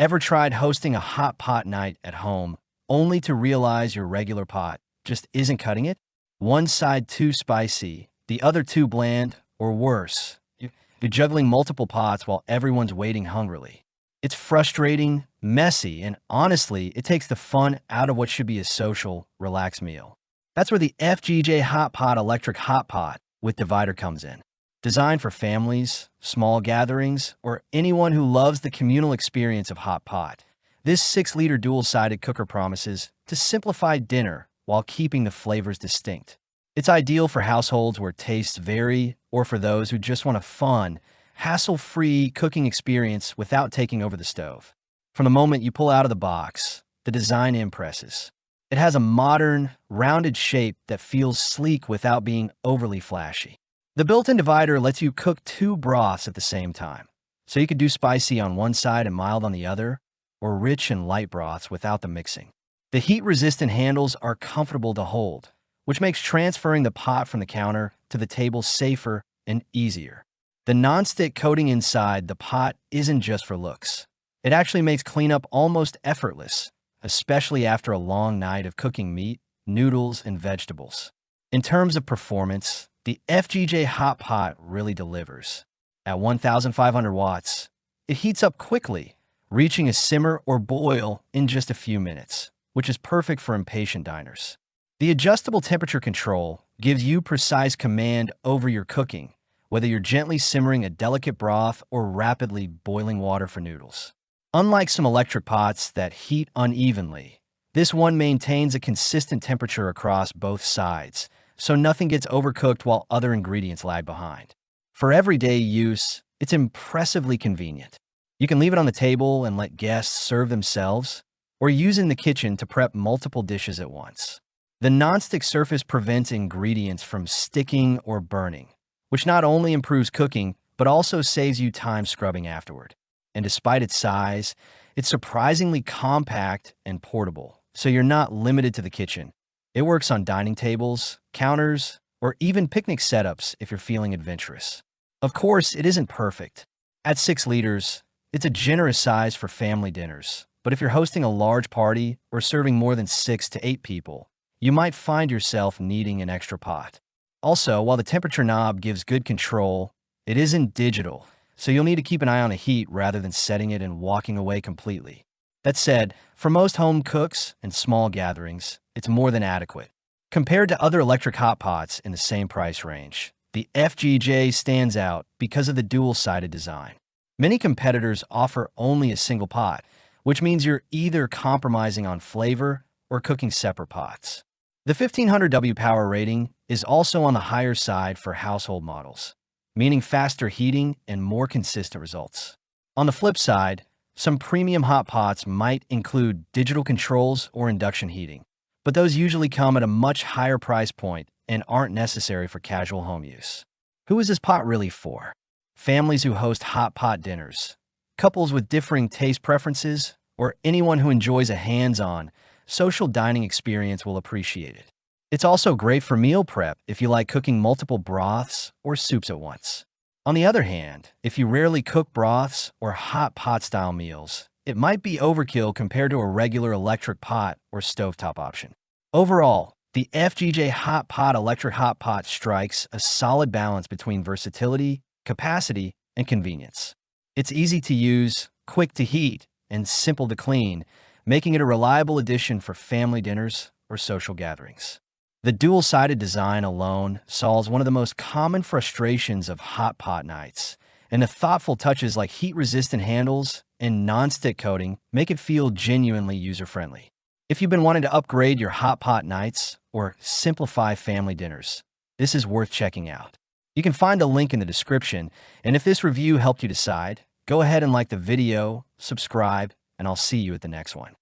Ever tried hosting a hot pot night at home only to realize your regular pot just isn't cutting it? One side too spicy, the other too bland, or worse, you're juggling multiple pots while everyone's waiting hungrily. It's frustrating, messy, and honestly, it takes the fun out of what should be a social, relaxed meal. That's where the FGJ Hot Pot Electric Hot Pot with divider comes in. Designed for families, small gatherings, or anyone who loves the communal experience of hot pot, this 6-liter dual-sided cooker promises to simplify dinner while keeping the flavors distinct. It's ideal for households where tastes vary or for those who just want a fun, hassle-free cooking experience without taking over the stove. From the moment you pull out of the box, the design impresses. It has a modern, rounded shape that feels sleek without being overly flashy. The built-in divider lets you cook 2 broths at the same time, so you could do spicy on one side and mild on the other, or rich and light broths without the mixing. The heat-resistant handles are comfortable to hold, which makes transferring the pot from the counter to the table safer and easier. The non-stick coating inside the pot isn't just for looks. It actually makes cleanup almost effortless, especially after a long night of cooking meat, noodles, and vegetables. In terms of performance, the FGJ Hot Pot really delivers. At 1,500 watts, it heats up quickly, reaching a simmer or boil in just a few minutes, which is perfect for impatient diners. The adjustable temperature control gives you precise command over your cooking, whether you're gently simmering a delicate broth or rapidly boiling water for noodles. Unlike some electric pots that heat unevenly, this one maintains a consistent temperature across both sides, so nothing gets overcooked while other ingredients lag behind. For everyday use, it's impressively convenient. You can leave it on the table and let guests serve themselves, or use it in the kitchen to prep multiple dishes at once. The nonstick surface prevents ingredients from sticking or burning, which not only improves cooking, but also saves you time scrubbing afterward. And despite its size, it's surprisingly compact and portable, so you're not limited to the kitchen. It works on dining tables, counters, or even picnic setups if you're feeling adventurous. Of course, it isn't perfect. At 6 liters, it's a generous size for family dinners, but if you're hosting a large party or serving more than 6 to 8 people, you might find yourself needing an extra pot. Also, while the temperature knob gives good control, it isn't digital, so you'll need to keep an eye on the heat rather than setting it and walking away completely. That said, for most home cooks and small gatherings, it's more than adequate. Compared to other electric hot pots in the same price range, the FGJ stands out because of the dual-sided design. Many competitors offer only a single pot, which means you're either compromising on flavor or cooking separate pots. The 1500W power rating is also on the higher side for household models, meaning faster heating and more consistent results. On the flip side, some premium hot pots might include digital controls or induction heating, but those usually come at a much higher price point and aren't necessary for casual home use. Who is this pot really for? Families who host hot pot dinners, couples with differing taste preferences, or anyone who enjoys a hands-on, social dining experience will appreciate it. It's also great for meal prep if you like cooking multiple broths or soups at once. On the other hand, if you rarely cook broths or hot pot-style meals, it might be overkill compared to a regular electric pot or stovetop option. Overall, the FGJ Hot Pot Electric Hot Pot strikes a solid balance between versatility, capacity, and convenience. It's easy to use, quick to heat, and simple to clean, making it a reliable addition for family dinners or social gatherings. The dual-sided design alone solves one of the most common frustrations of hot pot nights, and the thoughtful touches like heat-resistant handles and non-stick coating make it feel genuinely user-friendly. If you've been wanting to upgrade your hot pot nights or simplify family dinners, this is worth checking out. You can find a link in the description, and if this review helped you decide, go ahead and like the video, subscribe, and I'll see you at the next one.